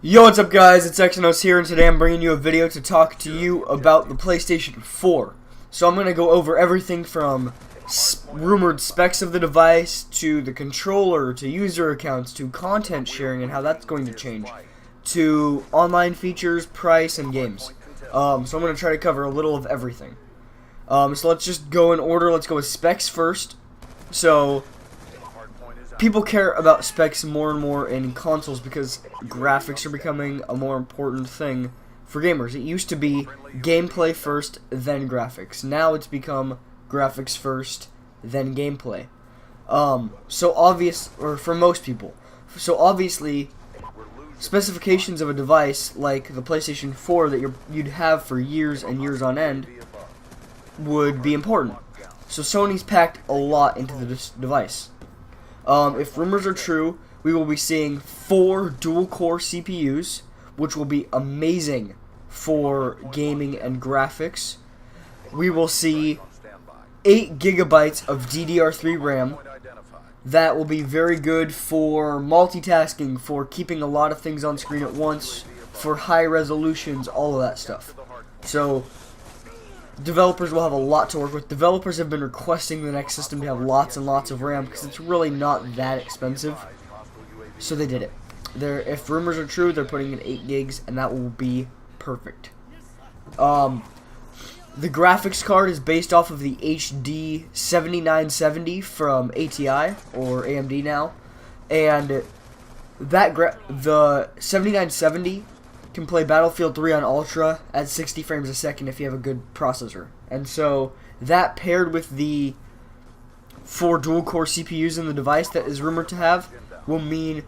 Yo, what's up guys, it's Xnos here, and today I'm bringing you a video to talk to you about the PlayStation 4. So I'm going to go over everything from rumored specs of the device, to the controller, to user accounts, to content sharing and how that's going to change, to online features, price, and games. So I'm going to try to cover a little of everything. So let's just go in order. Let's go with specs first. So people care about specs more and more in consoles because graphics are becoming a more important thing for gamers. It used to be gameplay first, then graphics. Now it's become graphics first, then gameplay. For most people. So obviously, specifications of a device like the PlayStation 4 that you'd have for years and years on end would be important. So Sony's packed a lot into this device. If rumors are true, we will be seeing 4 dual-core CPUs, which will be amazing for gaming and graphics. We will see 8 gigabytes of DDR3 RAM. That will be very good for multitasking, for keeping a lot of things on screen at once, for high resolutions, all of that stuff. So developers will have a lot to work with. Developers have been requesting the next system to have lots and lots of RAM because it's really not that expensive. So they did it. If rumors are true, they're putting in 8 gigs, and that will be perfect. The graphics card is based off of the HD 7970 from ATI, or AMD now. And the 7970 can play Battlefield 3 on Ultra at 60 frames a second if you have a good processor. And so that paired with the 4 dual-core CPUs in the device that is rumored to have will mean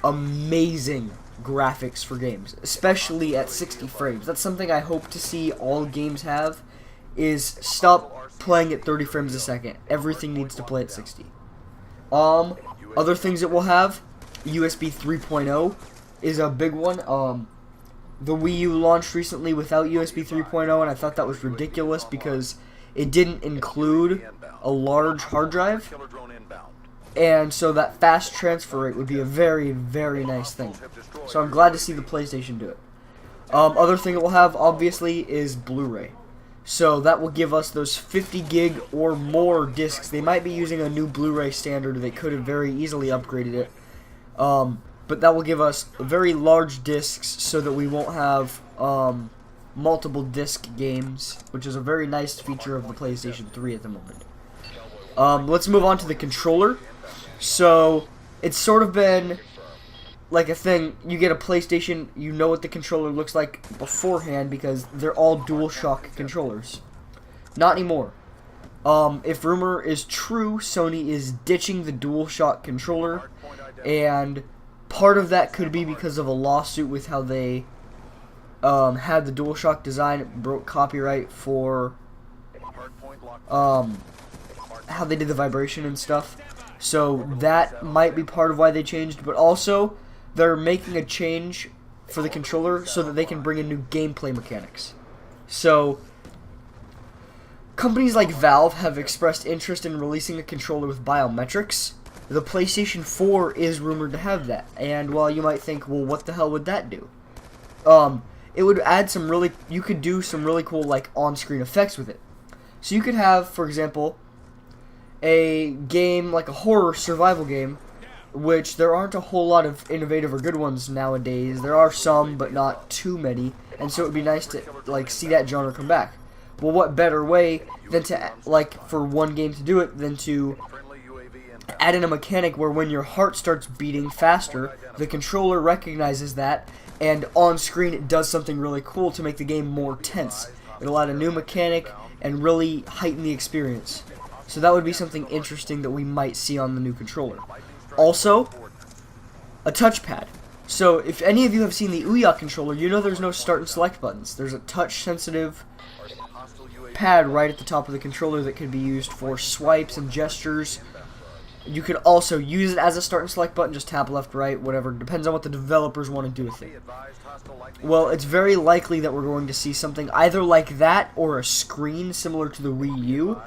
amazing graphics for games, especially at 60 frames. That's something I hope to see all games have, is stop playing at 30 frames a second. Everything needs to play at 60. Other things that we'll have, USB 3.0 is a big one. The Wii U launched recently without USB 3.0, and I thought that was ridiculous because it didn't include a large hard drive, and so that fast transfer rate would be a very, very nice thing. So I'm glad to see the PlayStation do it. Other thing it will have, obviously, is Blu-ray. So that will give us those 50 gig or more discs. They might be using a new Blu-ray standard. They could have very easily upgraded it. But that will give us very large discs so that we won't have multiple disc games, which is a very nice feature of the PlayStation 3 at the moment. Let's move on to the controller. So it's sort of been like a thing. You get a PlayStation, you know what the controller looks like beforehand because they're all DualShock controllers. Not anymore. If rumor is true, Sony is ditching the DualShock controller, and part of that could be because of a lawsuit with how they had the DualShock design. It broke copyright for how they did the vibration and stuff. So that might be part of why they changed, but also they're making a change for the controller so that they can bring in new gameplay mechanics. So companies like Valve have expressed interest in releasing a controller with biometrics. The PlayStation 4 is rumored to have that, and while you might think, well, what the hell would that do? It would add you could do some really cool, like, on-screen effects with it. So you could have, for example, a game, like a horror survival game, which there aren't a whole lot of innovative or good ones nowadays. There are some, but not too many, and so it would be nice to, like, see that genre come back. Well, what better way than to, like, for one game to do it than to add in a mechanic where when your heart starts beating faster, the controller recognizes that, and on screen it does something really cool to make the game more tense. It'll add a new mechanic and really heighten the experience. So that would be something interesting that we might see on the new controller. Also, a touchpad. So if any of you have seen the Ouya controller, you know there's no start and select buttons. There's a touch-sensitive pad right at the top of the controller that can be used for swipes and gestures. You could also use it as a start and select button, just tap left, right, whatever. Depends on what the developers want to do with it. Well, it's very likely that we're going to see something either like that or a screen similar to the Wii U.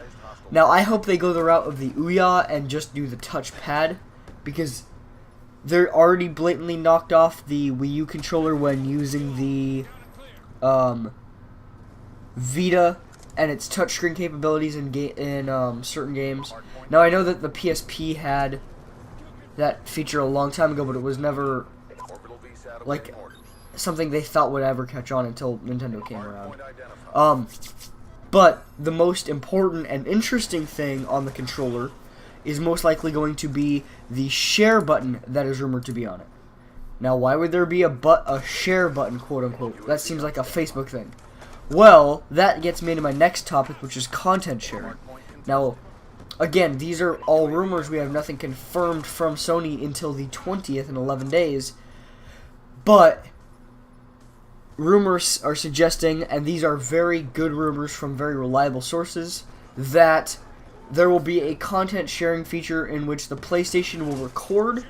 Now, I hope they go the route of the Ouya and just do the touchpad, because they're already blatantly knocked off the Wii U controller when using the Vita and its touchscreen capabilities in certain games. Now I know that the PSP had that feature a long time ago, but it was never like something they thought would ever catch on until Nintendo came around. But the most important and interesting thing on the controller is most likely going to be the share button that is rumored to be on it. Now, why would there be a share button, quote unquote? That seems like a Facebook thing. Well, that gets me into my next topic, which is content sharing. Now, again, these are all rumors. We have nothing confirmed from Sony until the 20th in 11 days. But rumors are suggesting, and these are very good rumors from very reliable sources, that there will be a content sharing feature in which the PlayStation will record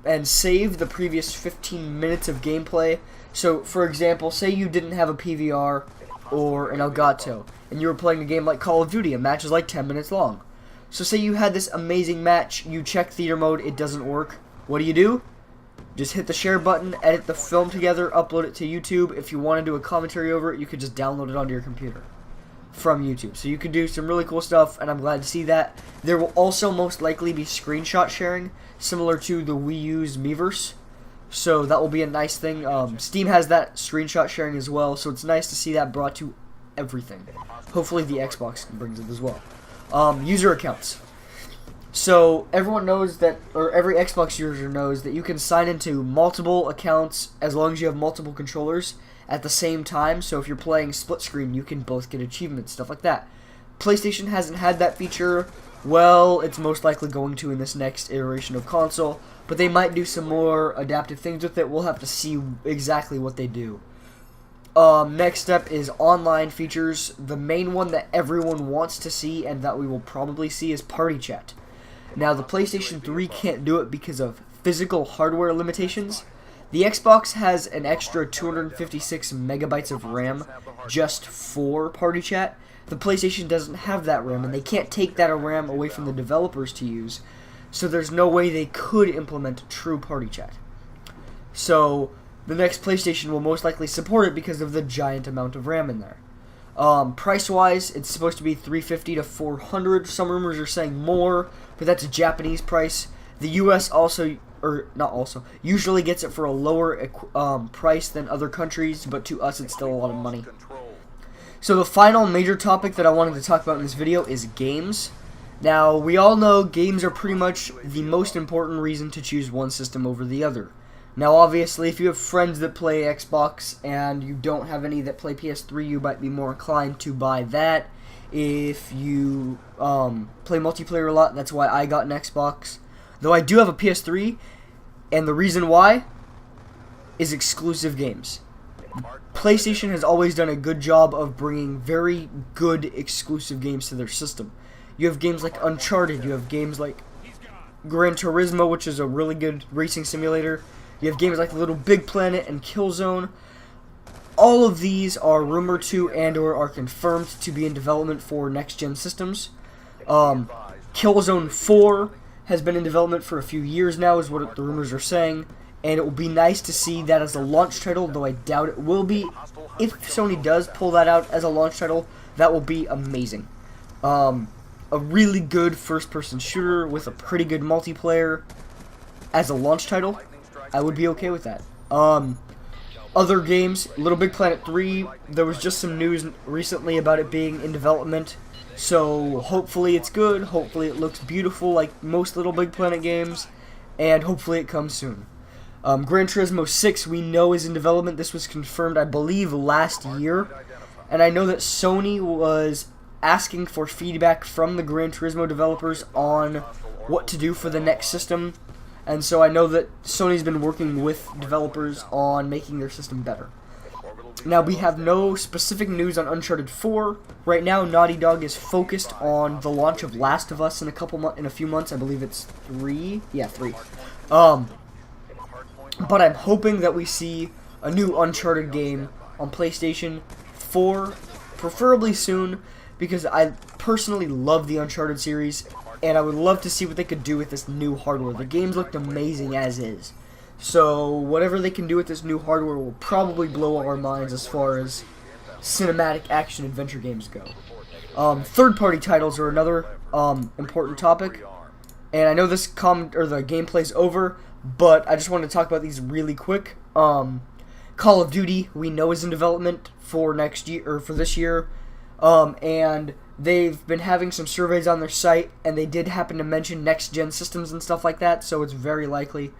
and save the previous 15 minutes of gameplay. So, for example, say you didn't have a PVR or an Elgato, and you were playing a game like Call of Duty. A match is like 10 minutes long. So say you had this amazing match, you check theater mode, it doesn't work. What do? Just hit the share button, edit the film together, upload it to YouTube. If you want to do a commentary over it, you could just download it onto your computer from YouTube. So you could do some really cool stuff, and I'm glad to see that. There will also most likely be screenshot sharing, similar to the Wii U's Miiverse. So that will be a nice thing. Steam has that screenshot sharing as well, so it's nice to see that brought to everything. Hopefully the Xbox brings it as well. User accounts. So everyone knows that, or every Xbox user knows that you can sign into multiple accounts as long as you have multiple controllers at the same time. So if you're playing split screen, you can both get achievements, stuff like that. PlayStation hasn't had that feature. Well, it's most likely going to in this next iteration of console, but they might do some more adaptive things with it. We'll have to see exactly what they do. Next step is online features. The main one that everyone wants to see and that we will probably see is party chat. Now, the PlayStation 3 can't do it because of physical hardware limitations. The Xbox has an extra 256 megabytes of RAM just for party chat. The PlayStation doesn't have that RAM, and they can't take that RAM away from the developers to use. So there's no way they could implement true party chat. So the next PlayStation will most likely support it because of the giant amount of RAM in there. Price-wise, it's supposed to be $350 to $400. Some rumors are saying more, but that's a Japanese price. The US usually gets it for a lower price than other countries, but to us it's still a lot of money. So the final major topic that I wanted to talk about in this video is games. Now, we all know games are pretty much the most important reason to choose one system over the other. Now, obviously, if you have friends that play Xbox and you don't have any that play PS3, you might be more inclined to buy that. If you play multiplayer a lot, that's why I got an Xbox. Though I do have a PS3, and the reason why is exclusive games. PlayStation has always done a good job of bringing very good exclusive games to their system. You have games like Uncharted, you have games like Gran Turismo, which is a really good racing simulator. You have games like Little Big Planet and Killzone. All of these are rumored to and/or are confirmed to be in development for next-gen systems. Killzone 4 has been in development for a few years now, is what the rumors are saying. And it will be nice to see that as a launch title, though I doubt it will be. If Sony does pull that out as a launch title, that will be amazing. A really good first-person shooter with a pretty good multiplayer as a launch title, I would be okay with that. Other games, Little Big Planet 3, there was just some news recently about it being in development. So hopefully it's good, hopefully it looks beautiful like most Little Big Planet games, and hopefully it comes soon. Gran Turismo 6 we know is in development. This was confirmed, I believe, last year. And I know that Sony was asking for feedback from the Gran Turismo developers on what to do for the next system. And so I know that Sony's been working with developers on making their system better. Now, we have no specific news on Uncharted 4. Right now, Naughty Dog is focused on the launch of Last of Us in a few months. I believe it's 3. Yeah, 3. But I'm hoping that we see a new Uncharted game on PlayStation 4, preferably soon, because I personally love the Uncharted series. and I would love to see what they could do with this new hardware. The games looked amazing as is. So whatever they can do with this new hardware will probably blow our minds as far as cinematic action adventure games go. Third-party titles are another important topic, and I know this the gameplay's over, but I just want to talk about these really quick. Call of Duty, we know, is in development for next year or for this year, and they've been having some surveys on their site, and they did happen to mention next-gen systems and stuff like that, so it's very likely.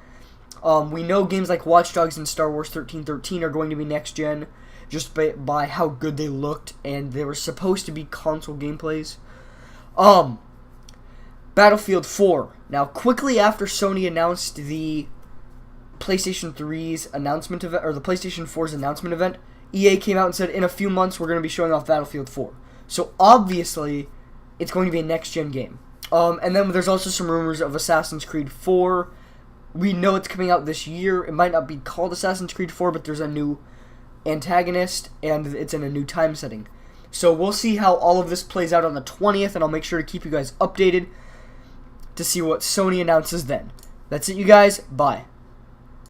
We know games like Watch Dogs and Star Wars 1313 are going to be next-gen, just by how good they looked, and they were supposed to be console gameplays. Battlefield 4. Now, quickly after Sony announced the PlayStation 3's announcement event, or the PlayStation 4's announcement event, EA came out and said, in a few months, we're going to be showing off Battlefield 4. So, obviously, it's going to be a next-gen game. And then there's also some rumors of Assassin's Creed 4. We know it's coming out this year. It might not be called Assassin's Creed 4, but there's a new antagonist, and it's in a new time setting. So we'll see how all of this plays out on the 20th, and I'll make sure to keep you guys updated to see what Sony announces then. That's it, you guys. Bye.